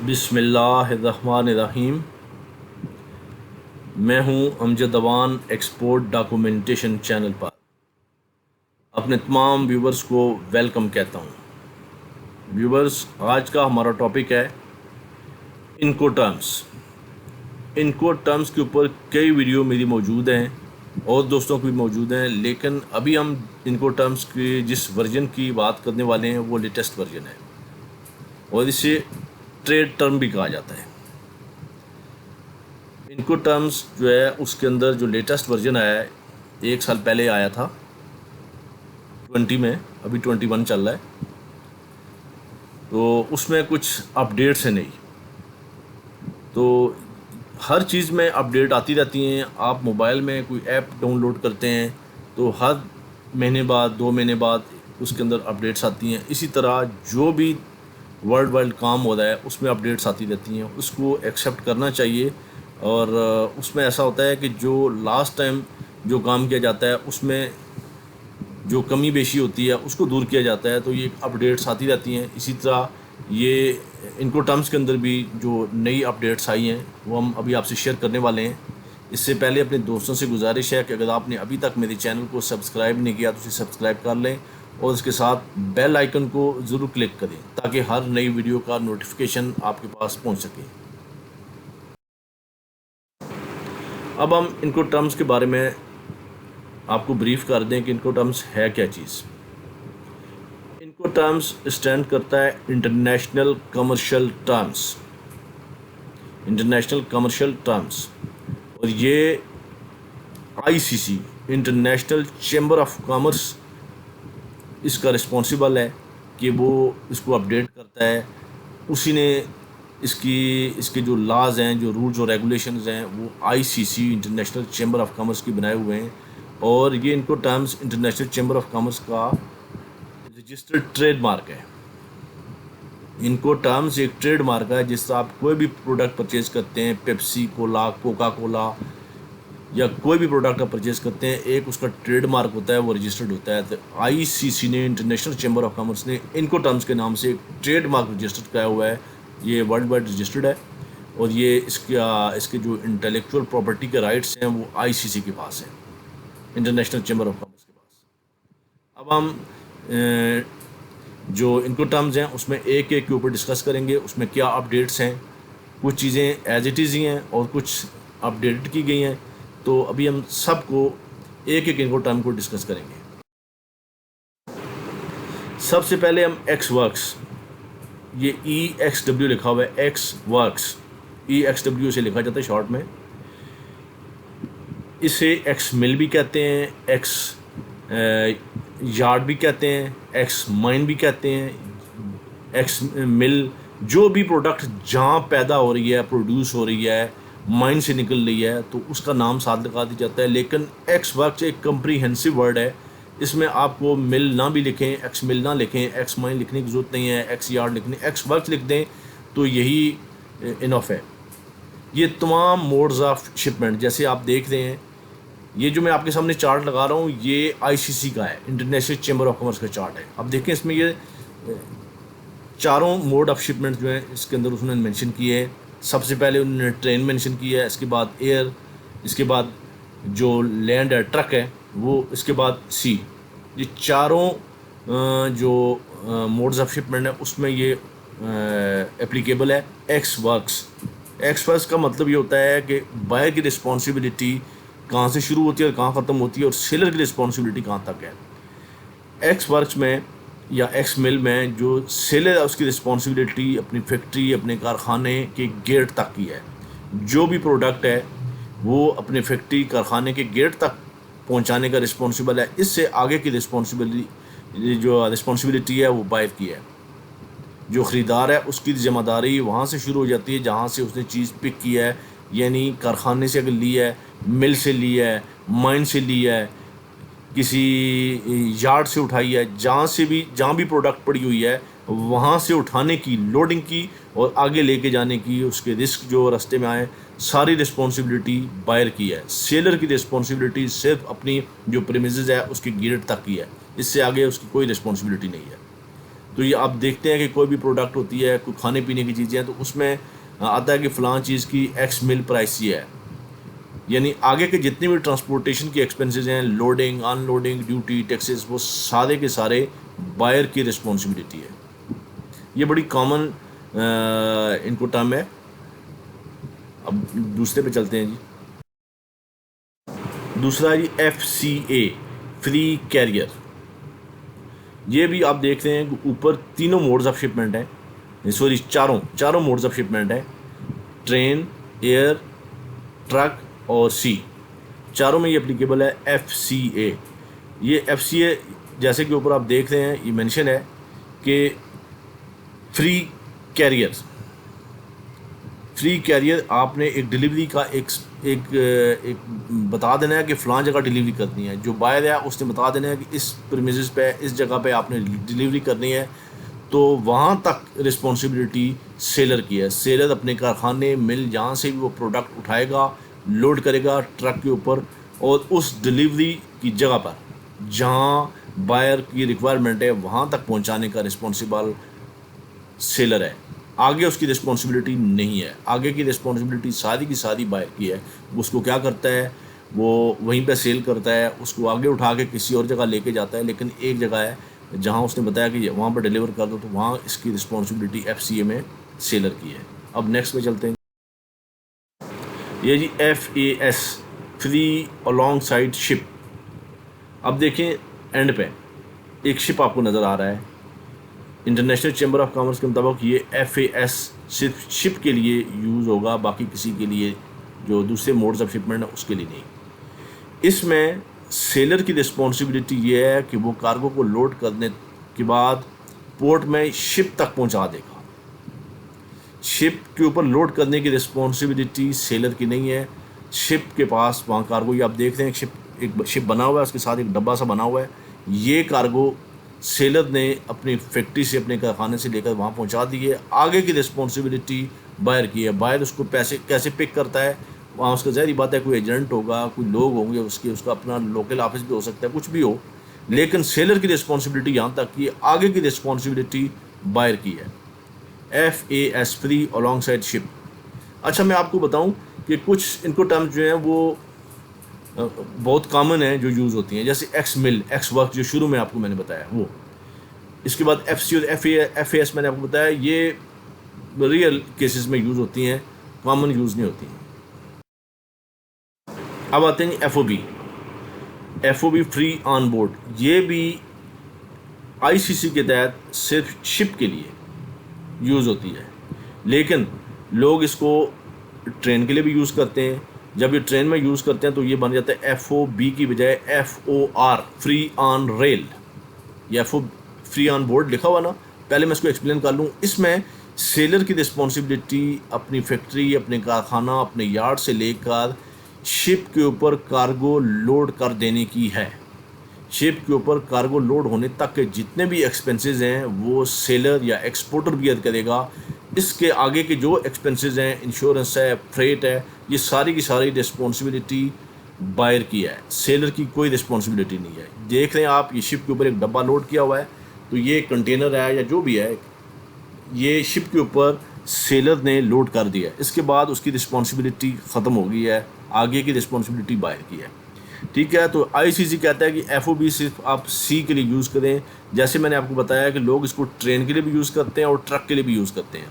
बिस्मिल्लाहिर्रहमानिर्रहीम। मैं हूं Amjad Awan export documentation channel पर अपने तमाम व्यूवर्स को वेलकम कहता हूं। व्यूवर्स, आज का हमारा टॉपिक है इनको टर्म्स। इनको टर्म्स के ऊपर कई वीडियो मेरी मौजूद हैं और दोस्तों की भी मौजूद हैं, लेकिन अभी हम इनको टर्म्स की जिस वर्जन की बात करने वाले हैं वो लेटेस्ट वर्जन है और इसे ट्रेड टर्म भी कहा जाता है। इनको टर्म्स जो है उसके अंदर जो लेटेस्ट वर्जन आया है, 1 साल पहले आया था 20 में, अभी 21 चल रहा है, तो उसमें कुछ अपडेट्स हैं नहीं। तो हर चीज़ में अपडेट आती रहती हैं। आप मोबाइल में कोई ऐप डाउनलोड करते हैं तो हर महीने बाद 2 महीने बाद उसके अंदर अपडेट्स आती हैं। इसी तरह जो भी वर्ल्ड वाइड काम हो रहा है उसमें अपडेट्स आती रहती हैं, उसको एक्सेप्ट करना चाहिए। और उसमें ऐसा होता है कि जो लास्ट टाइम जो काम किया जाता है उसमें जो कमी बेशी होती है उसको दूर किया जाता है। तो ये अपडेट्स आती रहती हैं। इसी तरह ये इनको टर्म्स के अंदर भी जो नई अपडेट्स आई हैं वो हम अभी आपसे शेयर करने वाले हैं। इससे पहले अपने दोस्तों से गुजारिश है कि अगर आपने अभी तक मेरे चैनल को सब्सक्राइब नहीं किया तो उसे सब्सक्राइब कर लें और इसके साथ बेल आइकन को ज़रूर क्लिक करें ताकि हर नई वीडियो का नोटिफिकेशन आपके पास पहुंच सके। अब हम इनको टर्म्स के बारे में आपको ब्रीफ कर दें कि इनको टर्म्स है क्या चीज़। इनको टर्म्स स्टैंड करता है international commercial terms. International commercial terms, और ये ICC international chamber of commerce इसका रिस्पॉन्सिबल है कि वो इसको अपडेट करता है। उसी ने इसके जो लाज हैं, जो रूल्स और रेगुलेशंस हैं, वो ICC international chamber of commerce की बनाए हुए हैं। और ये इनको terms international chamber of commerce का रजिस्टर्ड ट्रेडमार्क है। इनको टर्म्स एक ट्रेडमार्क है। जिससे आप कोई भी प्रोडक्ट परचेज करते हैं, पेप्सी कोला, कोका कोला या कोई भी प्रोडक्ट आप परचेज करते हैं, एक उसका ट्रेडमार्क होता है, वो रजिस्टर्ड होता है। तो आईसीसी ने, इंटरनेशनल चैम्बर ऑफ कॉमर्स ने, इनको टर्म्स के नाम से एक ट्रेडमार्क रजिस्टर्ड किया हुआ है। ये वर्ल्ड वाइड रजिस्टर्ड है और ये इसके जो इंटेलेक्चुअल प्रॉपर्टी के राइट्स हैं वो आईसीसी के पास है, इंटरनेशनल चैम्बर ऑफ कॉमर्स के पास। अब हम जो इनको टर्म्स हैं उसमें एक एक के ऊपर डिस्कस करेंगे, उसमें क्या अपडेट्स हैं। कुछ चीज़ें एज इट इज़ ही हैं और कुछ अपडेटेड की गई हैं। तो अभी हम सबको एक एक इनको टर्म को डिस्कस करेंगे। सबसे पहले हम एक्स वर्क्स, ये EXW लिखा हुआ है, एक्स वर्क्स, EXW से लिखा जाता है शॉर्ट में। इसे एक्स मिल भी कहते हैं, एक्स यार्ड भी कहते हैं, एक्स माइन भी कहते हैं, एक्स मिल। जो भी प्रोडक्ट जहाँ पैदा हो रही है, प्रोड्यूस हो रही है, माइन से निकल रही है, तो उसका नाम साथ लगा दिया जाता है। लेकिन एक्स वर्क्स एक कम्प्रीहेंसिव वर्ड है। इसमें आपको मिल ना भी लिखें, एक्स मिल ना लिखें, एक्स माइन लिखने की ज़रूरत नहीं है, एक्स यार्ड लिखने, एक्स वर्क्स लिख दें तो यही इनफ है। ये तमाम मोड्स ऑफ शिपमेंट, जैसे आप देख रहे हैं, ये जो मैं आपके सामने चार्ट लगा रहा हूँ, ये आईसीसी का है, इंटरनेशनल चैम्बर ऑफ कॉमर्स का चार्ट है। अब देखें, इसमें ये चारों मोड ऑफ शिपमेंट जो है इसके अंदर उन्होंने मेंशन किए हैं। सबसे पहले उन्होंने ट्रेन मेंशन किया है, इसके बाद एयर, इसके बाद जो लैंड है, ट्रक है वो, इसके बाद सी। ये चारों जो मोड्स ऑफ शिपमेंट है उसमें ये एप्लीकेबल है। एक्स वर्क्स का मतलब ये होता है कि बायर की रिस्पॉन्सिबिलिटी कहाँ से शुरू होती है और कहाँ ख़त्म होती है, और सेलर की रिस्पॉन्सिबिलिटी कहाँ तक है। एक्स वर्क्स में या एक्स मिल में जो सेलर है उसकी रिस्पॉन्सिबिलिटी अपनी फैक्ट्री, अपने कारखाने के गेट तक की है। जो भी प्रोडक्ट है वो अपने फैक्ट्री, कारखाने के गेट तक पहुंचाने का रिस्पॉन्सिबल है। इससे आगे की रिस्पॉन्सिबिलिटी है वो बायर की है। जो ख़रीदार है उसकी ज़िम्मेदारी वहाँ से शुरू हो जाती है जहाँ से उसने चीज़ पिक की है, यानी कारखाने से अगर ली है, मिल से ली है, माइन से ली है, किसी यार्ड से उठाई है, जहाँ भी प्रोडक्ट पड़ी हुई है वहाँ से उठाने की, लोडिंग की और आगे लेके जाने की, उसके रिस्क जो रास्ते में आए, सारी रिस्पॉन्सिबिलिटी बायर की है। सेलर की रिस्पॉन्सिबिलिटी सिर्फ अपनी जो प्रीमिसेस है उसके गेट तक की है, इससे आगे उसकी कोई रिस्पॉन्सिबिलिटी नहीं है। तो ये आप देखते हैं कि कोई भी प्रोडक्ट होती है, कोई खाने पीने की चीज़ें हैं, तो उसमें आता है कि फ़लाँ चीज़ की एक्स मिल प्राइस ये है। यानी आगे के जितने भी ट्रांसपोर्टेशन की एक्सपेंसेस हैं, लोडिंग, अनलोडिंग, ड्यूटी, टैक्सेस, वो सारे के सारे बायर की रिस्पॉन्सिबिलिटी है। ये बड़ी कॉमन इनको टर्म है। अब दूसरे पे चलते हैं जी। दूसरा जी FCA, फ्री कैरियर। ये भी आप देख रहे हैं कि ऊपर तीनों मोड्स ऑफ शिपमेंट हैं, सॉरी चारों मोड्स ऑफ शिपमेंट हैं, ट्रेन, एयर, ट्रक और सी, चारों में ये एप्लीकेबल है FCA। ये FCA जैसे कि ऊपर आप देख रहे हैं, ये मेंशन है कि फ्री कैरियर, आपने एक डिलीवरी का एक बता देना है कि फ़लाँ जगह डिलीवरी करनी है। जो बायर है उसने बता देना है कि इस प्रीमिसेस पे, इस जगह पे आपने डिलीवरी करनी है। तो वहाँ तक रिस्पॉन्सिबिलिटी सेलर की है। सेलर अपने कारखाने, मिल, जहाँ से भी वो प्रोडक्ट उठाएगा, लोड करेगा ट्रक के ऊपर, और उस डिलीवरी की जगह पर जहाँ बायर की रिक्वायरमेंट है वहाँ तक पहुँचाने का रिस्पॉन्सिबल सेलर है। आगे उसकी रिस्पॉन्सिबिलिटी नहीं है। आगे की रिस्पॉन्सिबिलिटी सारी की सारी बायर की है। उसको क्या करता है, वो वहीं पे सेल करता है, उसको आगे उठा के किसी और जगह लेके जाता है, लेकिन एक जगह है जहाँ उसने बताया कि वहाँ पर डिलीवर कर दो, तो वहाँ इसकी रिस्पॉन्सिबिलिटी FCA में सेलर की है। अब नेक्स्ट पे चलते हैं। ये जी FAS, free along side ship. अब देखें एंड पे एक शिप आपको नज़र आ रहा है। इंटरनेशनल चैम्बर ऑफ कॉमर्स के मुताबिक ये FAS सिर्फ शिप के लिए यूज़ होगा, बाकी किसी के लिए जो दूसरे मोड्स ऑफ शिपमेंट है उसके लिए नहीं। इसमें सेलर की रिस्पॉन्सिबिलिटी ये है कि वो कार्गो को लोड करने के बाद पोर्ट में शिप तक पहुंचा देगा। शिप के ऊपर लोड करने की रिस्पॉन्सिबिलिटी सेलर की नहीं है। शिप के पास वहाँ कार्गो, ये आप देख रहे हैं एक शिप बना हुआ है, उसके साथ एक डब्बा सा बना हुआ है। ये कार्गो सेलर ने अपनी फैक्ट्री से, अपने कारखाने से लेकर वहाँ पहुँचा दी है। आगे की रिस्पॉन्सिबिलिटी बायर की है। बायर उसको पैसे कैसे पिक करता है, वहाँ उसका ज़ाहिर बात है कोई एजेंट होगा, कोई लोग होंगे उसका अपना लोकल ऑफिस भी हो सकता है, कुछ भी हो, लेकिन सेलर की रिस्पॉन्सिबिलिटी यहाँ तक की, आगे की रिस्पॉन्सिबिलिटी बायर की है। FAS, free along side ship. अच्छा, मैं आपको बताऊँ कि कुछ इनको टर्म्स जो हैं वो बहुत कॉमन है जो यूज़ होती हैं, जैसे एक्स मिल, एक्स वर्क, जो शुरू में आपको मैंने बताया वो। इसके बाद FC और FAS मैंने आपको बताया, ये रियल केसेस में यूज़ होती हैं, कॉमन यूज़ नहीं होती हैं। अब आते हैं FOB, फ्री ऑन बोर्ड। ये भी ICC के तहत सिर्फ शिप के लिए यूज़ होती है, लेकिन लोग इसको ट्रेन के लिए भी यूज़ करते हैं। जब ये ट्रेन में यूज़ करते हैं तो ये बन जाता है FOB की बजाय FOR, फ्री ऑन रेल, या फ्री ऑन बोर्ड लिखा हुआ ना। पहले मैं इसको एक्सप्लेन कर लूँ। इसमें सेलर की रिस्पॉन्सिबिलिटी अपनी फैक्ट्री, अपने कारखाना, अपने यार्ड से लेकर शिप के ऊपर कार्गो लोड कर देने की है। शिप के ऊपर कार्गो लोड होने तक के जितने भी एक्सपेंसेस हैं वो सेलर या एक्सपोर्टर बियर करेगा। इसके आगे के जो एक्सपेंसेस हैं, इंश्योरेंस है, फ्रेट है, ये सारी की सारी रिस्पॉन्सिबिलिटी बायर की है। सेलर की कोई रिस्पॉन्सिबिलिटी नहीं है। देख रहे हैं आप, ये शिप के ऊपर एक डब्बा लोड किया हुआ है, तो ये कंटेनर है या जो भी है, ये शिप के ऊपर सेलर ने लोड कर दिया। इसके बाद उसकी रिस्पॉन्सिबिलिटी ख़त्म हो गई है, आगे की रिस्पॉन्सिबिलिटी बायर की है। ठीक है, तो ICC कहता है कि FOB सिर्फ आप C के लिए यूज़ करें। जैसे मैंने आपको बताया कि लोग इसको ट्रेन के लिए भी यूज़ करते हैं और ट्रक के लिए भी यूज़ करते हैं।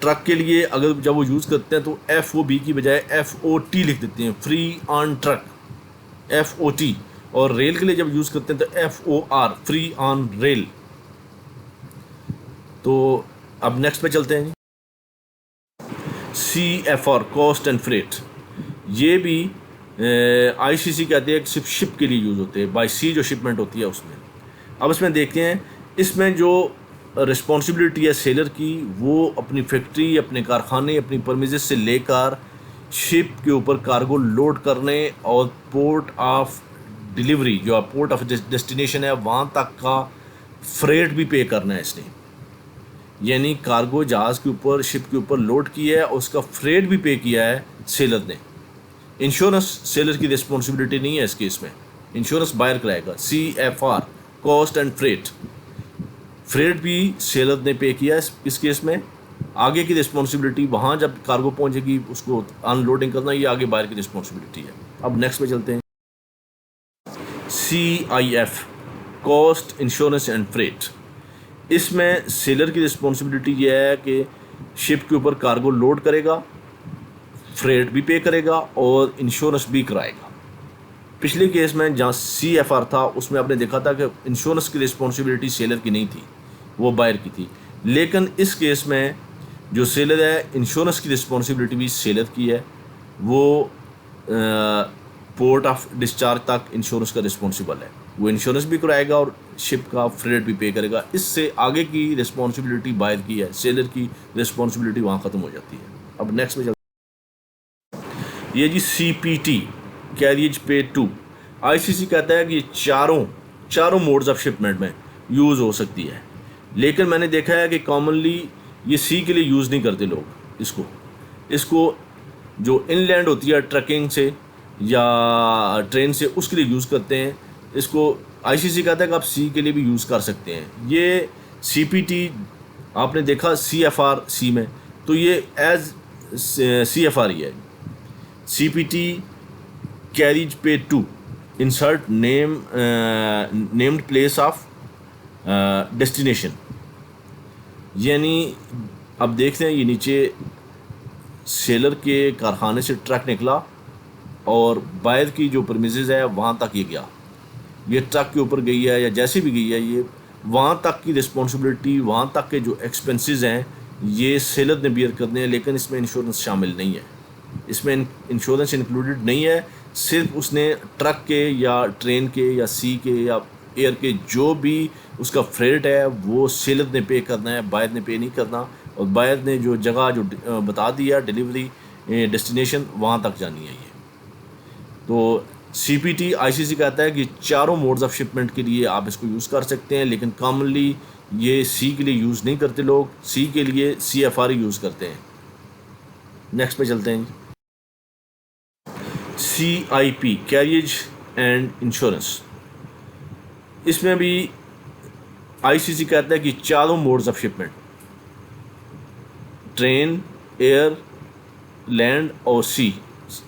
ट्रक के लिए अगर जब वो यूज़ करते हैं तो FOB की बजाय FOT लिख देते हैं, फ्री ऑन ट्रक, FOT। और रेल के लिए जब यूज़ करते हैं तो FOR, फ्री ऑन रेल। तो अब नेक्स्ट पे चलते हैं। CFR, cost and freight. ये भी ICC कहते हैं कि सिर्फ शिप के लिए यूज़ होते हैं, बाय सी जो शिपमेंट होती है उसमें। अब इसमें देखते हैं, इसमें जो रिस्पॉन्सिबिलिटी है सेलर की, वो अपनी फैक्ट्री, अपने कारखाने, अपनी परमिसेस से लेकर शिप के ऊपर कार्गो लोड करने और पोर्ट ऑफ डिलीवरी, जो पोर्ट ऑफ डेस्टिनेशन है, वहाँ तक का फ्रेट भी पे करना है इसने। यानी कार्गो जहाज़ के ऊपर, शिप के ऊपर लोड किया है, उसका फ्रेट भी पे किया है सेलर ने। इंश्योरेंस सेलर की रिस्पॉन्सिबिलिटी नहीं है इस केस में, इंश्योरेंस बायर कराएगा। CFR, cost and freight. Freight भी सेलर ने पे किया इस केस में। आगे की रिस्पॉन्सिबिलिटी वहाँ जब कार्गो पहुँचेगी उसको अनलोडिंग करना, ये आगे बायर की रिस्पॉन्सिबिलिटी है। अब नेक्स्ट पे चलते हैं। CIF, cost insurance and freight. इसमें सेलर की रिस्पॉन्सिबिलिटी ये है कि शिप के ऊपर कार्गो लोड करेगा, फ्रेट भी पे करेगा और इंश्योरेंस भी कराएगा। पिछले केस में जहाँ CFR था उसमें आपने देखा था कि इंश्योरेंस की रिस्पॉन्सिबिलिटी सेलर की नहीं थी, वो बायर की थी। लेकिन इस केस में जो सेलर है, इंश्योरेंस की रिस्पॉन्सिबिलिटी भी सेलर की है। वो पोर्ट ऑफ डिस्चार्ज तक इंश्योरेंस का रिस्पॉन्सिबल है, वो इंश्योरेंस भी कराएगा और शिप का फ्रेट भी पे करेगा। इससे आगे की रिस्पॉन्सिबिलिटी बायर की है, सेलर की रिस्पॉन्सिबिलिटी वहाँ ख़त्म हो जाती है। अब नेक्स्ट में ये जी CPT, कैरियज पे टू। ICC कहता है कि ये चारों मोड्स ऑफ शिपमेंट में यूज़ हो सकती है, लेकिन मैंने देखा है कि कॉमनली ये सी के लिए यूज़ नहीं करते लोग। इसको जो इनलैंड होती है ट्रकिंग से या ट्रेन से, उसके लिए यूज़ करते हैं। इसको ICC कहता है कि आप सी के लिए भी यूज़ कर सकते हैं। ये CPT आपने देखा CFR सी में, तो ये एज CFR ही है। CPT carriage pay to, insert named place of destination. यानी अब देखते हैं, ये नीचे सेलर के कारखाने से ट्रक निकला और बायर की जो परमिसेस है वहाँ तक ये गया, ये ट्रक के ऊपर गई है या जैसे भी गई है, ये वहाँ तक की रिस्पॉन्सिबिलिटी, वहाँ तक के जो एक्सपेंसेस हैं ये सेलर ने बियर करने हैं। लेकिन इसमें इंश्योरेंस शामिल नहीं है, इसमें इंश्योरेंस इंक्लूडेड नहीं है। सिर्फ उसने ट्रक के या ट्रेन के या सी के या एयर के जो भी उसका फ्रेट है वो सेलर ने पे करना है, बायर ने पे नहीं करना। और बायर ने जो जगह जो बता दिया डिलीवरी डेस्टिनेशन, वहाँ तक जानी है ये। तो CPT ICC कहता है कि चारों मोड्स ऑफ शिपमेंट के लिए आप इसको यूज़ कर सकते हैं, लेकिन कॉमनली ये सी के लिए यूज़ नहीं करते लोग, सी के लिए CFR यूज़ करते हैं। नेक्स्ट पे चलते हैं। CIP, carriage and insurance. इसमें भी ICC कहता है कि चारों modes of shipment, train, air, land और सी,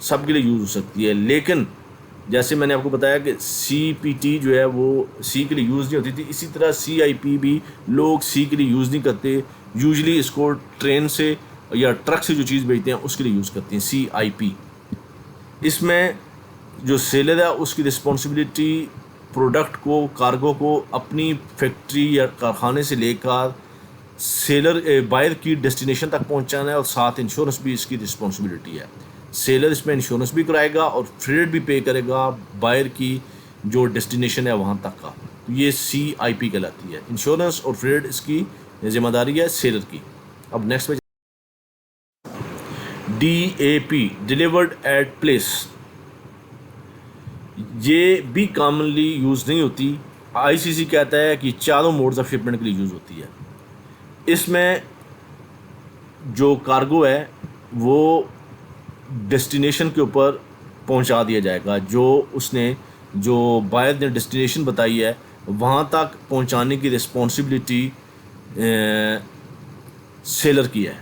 सब के लिए यूज़ हो सकती है। लेकिन जैसे मैंने आपको बताया कि CPT जो है वो सी के लिए यूज़ नहीं होती थी, इसी तरह CIP भी लोग सी के लिए यूज़ नहीं करते। यूजली इसको ट्रेन से या ट्रक से जो चीज़ भेजते हैं उसके लिए यूज़ करते हैं CIP। इसमें जो सेलर है उसकी रिस्पॉन्सिबिलिटी प्रोडक्ट को, कार्गो को अपनी फैक्ट्री या कारखाने से लेकर सेलर बायर की डेस्टिनेशन तक पहुंचाना है, और साथ इंश्योरेंस भी इसकी रिस्पॉन्सिबिलिटी है। सेलर इसमें इंश्योरेंस भी कराएगा और फ्रेट भी पे करेगा बायर की जो डेस्टिनेशन है वहाँ तक का। तो ये CIP कहलाती है। इंश्योरेंस और फ्रेट इसकी जिम्मेदारी है सेलर की। अब नेक्स्ट पे DAP, डिलीवर्ड एट प्लेस। ये भी कॉमनली यूज़ नहीं होती। ICC कहता है कि चारों मोड्स ऑफ शिपमेंट के लिए यूज़ होती है। इसमें जो कार्गो है वो डेस्टिनेशन के ऊपर पहुंचा दिया जाएगा, जो बायर ने डेस्टिनेशन बताई है वहाँ तक पहुंचाने की रिस्पॉन्सिबिलिटी सेलर की है।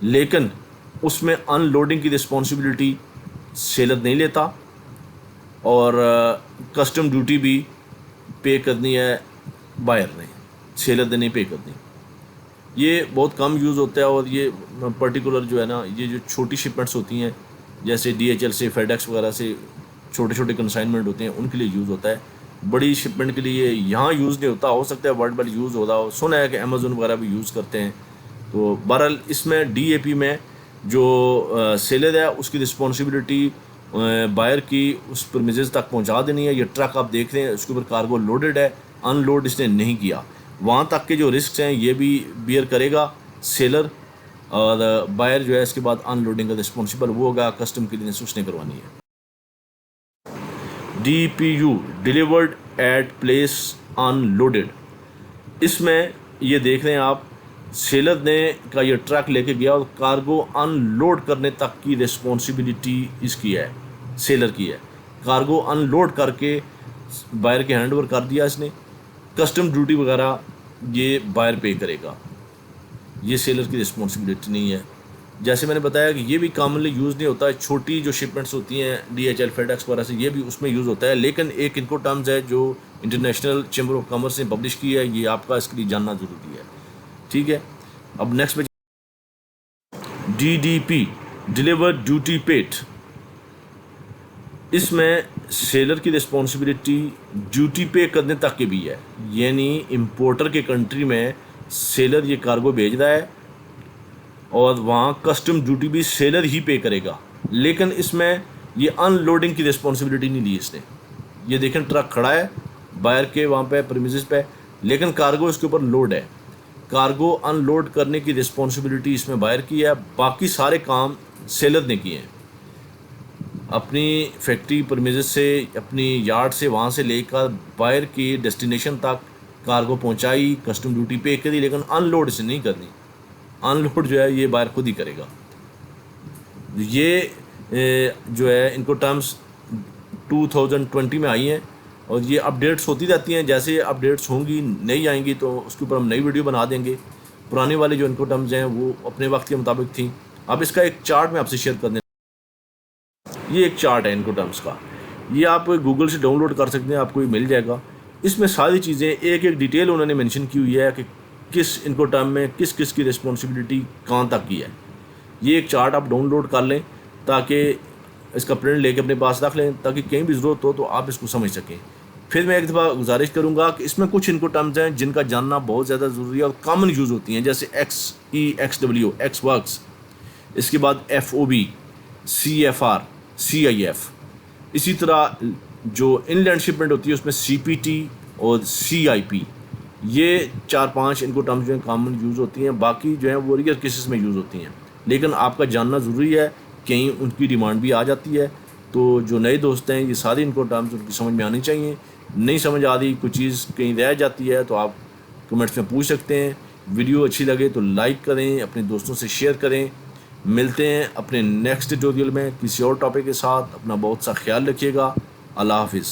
लेकिन उसमें अनलोडिंग की रिस्पॉन्सिबिलिटी सेलर नहीं लेता, और कस्टम ड्यूटी भी पे करनी है बायर ने, सेलर ने नहीं पे करनी। ये बहुत कम यूज़ होता है, और ये पर्टिकुलर जो है ना, ये जो छोटी शिपमेंट्स होती हैं जैसे DHL से, फेडेक्स वगैरह से छोटे छोटे कंसाइनमेंट होते हैं, उनके लिए यूज़ होता है। बड़ी शिपमेंट के लिए यहाँ यूज़ नहीं होता। हो सकता है वर्ल्ड वाइड यूज़ होता हो, सुना है कि अमेज़ोन वगैरह भी यूज़ करते हैं। तो बहरहाल इसमें DAP में जो सेलर है उसकी रिस्पॉन्सिबिलिटी बायर की उस प्रीमिसेस तक पहुंचा देनी है। ये ट्रक आप देख रहे हैं, उसके ऊपर कार्गो लोडेड है, अनलोड इसने नहीं किया, वहाँ तक के जो रिस्क हैं ये भी बियर करेगा सेलर, और बायर जो है इसके बाद अनलोडिंग का रिस्पॉन्सिबल वो होगा, कस्टम क्लीयरेंस उसने करवानी है। DPU, delivered at place unloaded. इसमें ये देख रहे हैं आप, सेलर ने का ये ट्रक लेके गया और कार्गो अनलोड करने तक की रिस्पॉन्सिबिलिटी इसकी है, सेलर की है। कार्गो अनलोड करके बायर के हैंड ओवर कर दिया इसने, कस्टम ड्यूटी वगैरह ये बायर पे करेगा, ये सेलर की रिस्पॉन्सिबिलिटी नहीं है। जैसे मैंने बताया कि ये भी कॉमनली यूज़ नहीं होता है, छोटी जो शिपमेंट्स होती हैं DHL फेडेक्स वगैरह से, ये भी उसमें यूज़ होता है। लेकिन एक इनको टर्म्स है जो इंटरनेशनल चैम्बर ऑफ कॉमर्स ने पब्लिश की है, ये आपका इसके लिए जानना ज़रूरी है। ठीक है, अब नेक्स्ट पे DDP, डिलीवर ड्यूटी पेड। इसमें सेलर की रिस्पॉन्सिबिलिटी ड्यूटी पे करने तक की भी है, यानी इंपोर्टर के कंट्री में सेलर ये कार्गो भेज रहा है और वहाँ कस्टम ड्यूटी भी सेलर ही पे करेगा। लेकिन इसमें ये अनलोडिंग की रिस्पॉन्सिबिलिटी नहीं ली इसने। ये देखें ट्रक खड़ा है बायर के वहाँ पे प्रीमिसेस पे, लेकिन कार्गो इसके ऊपर लोड है। कार्गो अनलोड करने की रिस्पॉन्सिबिलिटी इसमें बायर की है, बाकी सारे काम सेलर ने किए हैं। अपनी फैक्ट्री प्रीमिसेस से, अपनी यार्ड से, वहाँ से लेकर बायर की डेस्टिनेशन तक कार्गो पहुँचाई, कस्टम ड्यूटी पे करी, लेकिन अनलोड से नहीं करनी। अनलोड जो है ये बायर खुद ही करेगा। ये जो है इनको टर्म्स 2020 में आई हैं और ये अपडेट्स होती रहती हैं। जैसे अपडेट्स होंगी, नई आएंगी तो उसके ऊपर हम नई वीडियो बना देंगे। पुराने वाले जो इनको टर्म्स हैं वो अपने वक्त के मुताबिक थी। अब इसका एक चार्ट मैं आपसे शेयर कर दें। ये एक चार्ट है इनको टर्म्स का, ये आप गूगल से डाउनलोड कर सकते हैं, आपको ये मिल जाएगा। इसमें सारी चीज़ें एक एक डिटेल उन्होंने मेंशन की हुई है कि किस इनको टर्म में किस किस की रिस्पॉन्सिबिलिटी कहाँ तक की है। ये एक चार्ट आप डाउनलोड कर लें ताकि इसका प्रिंट लेके अपने पास रख लें, ताकि कहीं भी ज़रूरत हो तो आप इसको समझ सकें। फिर मैं एक दफ़ा गुजारिश करूँगा कि इसमें कुछ इनको टर्म्स हैं जिनका जानना बहुत ज़्यादा ज़रूरी है और कॉमन यूज़ होती हैं, जैसे XEXW एक्स वर्क्स, इसके बाद FOB, CFR, CIF। इसी तरह जो इनलैंड शिपमेंट होती है उसमें CPT और CIP। ये 4-5 इनको टर्म्स जो हैं कॉमन यूज़ होती हैं, बाकी जो है वो रेयर केसेस में यूज़ होती हैं। लेकिन आपका जानना ज़रूरी है, कहीं उनकी डिमांड भी आ जाती है। तो जो नए दोस्त हैं ये सारी इनको टर्म्स उनकी समझ में आनी चाहिए। नहीं समझ आ रही, कोई चीज़ कहीं रह जाती है तो आप कमेंट्स में पूछ सकते हैं। वीडियो अच्छी लगे तो लाइक करें, अपने दोस्तों से शेयर करें। मिलते हैं अपने नेक्स्ट ट्यूटोरियल में किसी और टॉपिक के साथ। अपना बहुत सा ख्याल रखिएगा। अल्लाह हाफिज़।